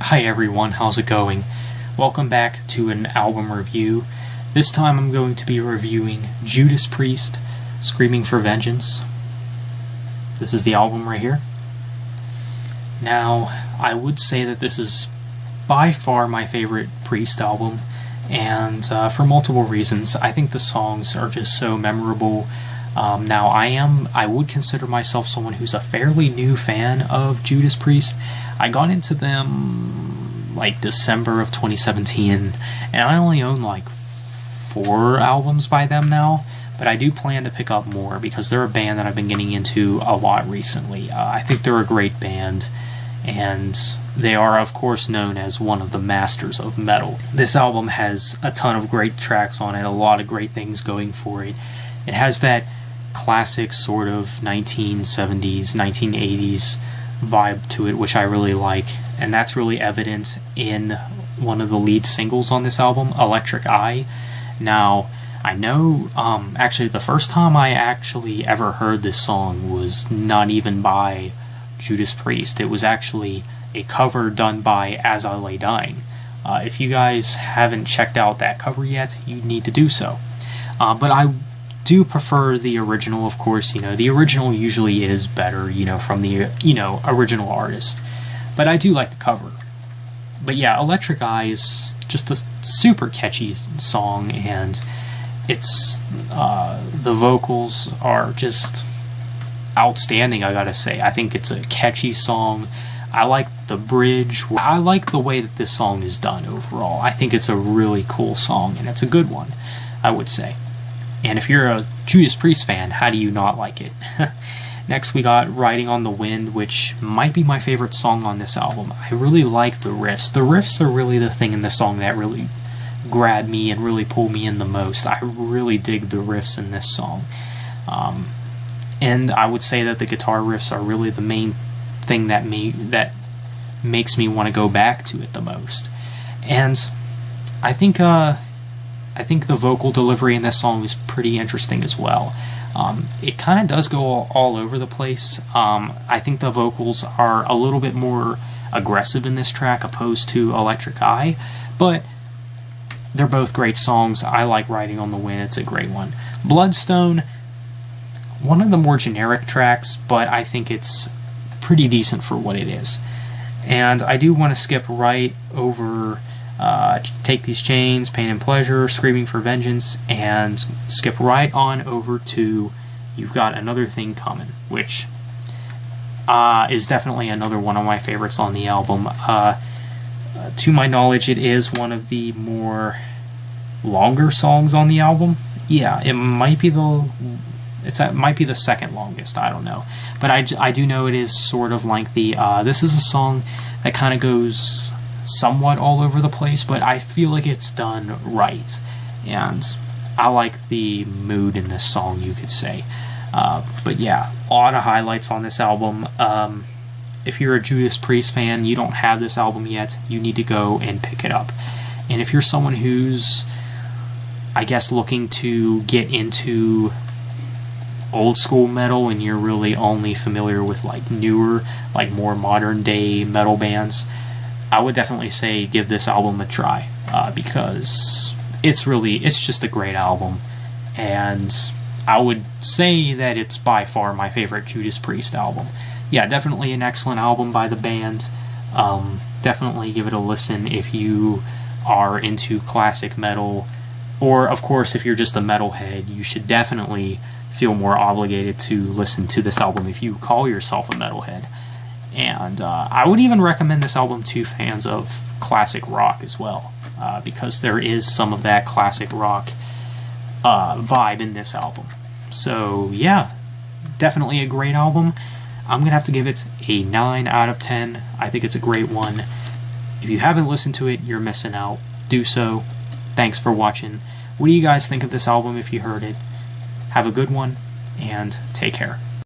Hi everyone, how's it going? Welcome back to an album review. This time I'm going to be reviewing Judas Priest, Screaming for Vengeance. This is the album right here. Now, I would say that this is by far my favorite Priest album, and for multiple reasons. I think the songs are just so memorable. Now, I would consider myself someone who's a fairly new fan of Judas Priest. I got into them like December of 2017, and I only own like 4 albums by them now, but I do plan to pick up more because they're a band that I've been getting into a lot recently. I think they're a great band, and they are, of course, known as one of the masters of metal. This album has a ton of great tracks on it, a lot of great things going for it. It has that classic sort of 1970s, 1980s vibe to it, which I really like, and that's really evident in one of the lead singles on this album, Electric Eye. Now, I know, actually the first time I actually ever heard this song was not even by Judas Priest. It was actually a cover done by As I Lay Dying. If you guys haven't checked out that cover yet, you need to do so. But I do prefer the original, of course. The original usually is better, from the, original artist. But I do like the cover. But yeah, Electric Eye is just a super catchy song, and it's, the vocals are just outstanding, I gotta say. I think it's a catchy song. I like the bridge. I like the way that this song is done overall. I think it's a really cool song, and it's a good one, I would say. And if you're a Judas Priest fan, how do you not like it? Next we got Riding on the Wind, which might be my favorite song on this album. I really like the riffs. The riffs are really the thing in the song that really grab me and really pull me in the most. I really dig the riffs in this song. And I would say that the guitar riffs are really the main thing that makes me want to go back to it the most. And I think the vocal delivery in this song is pretty interesting as well. It kind of does go all over the place. I think the vocals are a little bit more aggressive in this track opposed to Electric Eye, but they're both great songs. I like Riding on the Wind, it's a great one. Bloodstone, one of the more generic tracks, but I think it's pretty decent for what it is. And I do want to skip right over Take These Chains, Pain and Pleasure, Screaming for Vengeance, and skip right on over to You've Got Another Thing Coming, which is definitely another one of my favorites on the album. To my knowledge, it is one of the more longer songs on the album. Yeah, it might be the second longest, I don't know. But I do know it is sort of lengthy. This is a song that kind of goes somewhat all over the place, but I feel like it's done right, and I like the mood in this song, you could say. But yeah, a lot of highlights on this album. If you're a Judas Priest fan, you don't have this album yet, you need to go and pick it up. And if you're someone who's, I guess, looking to get into old school metal and you're really only familiar with like newer, like more modern day metal bands, I would definitely say give this album a try, because it's just a great album, and I would say that it's by far my favorite Judas Priest album. Yeah, definitely an excellent album by the band. Definitely give it a listen if you are into classic metal, or of course if you're just a metalhead, you should definitely feel more obligated to listen to this album if you call yourself a metalhead. And I would even recommend this album to fans of classic rock as well, because there is some of that classic rock vibe in this album. So yeah, definitely a great album. I'm going to have to give it a 9 out of 10. I think it's a great one. If you haven't listened to it, you're missing out. Do so. Thanks for watching. What do you guys think of this album if you heard it? Have a good one, and take care.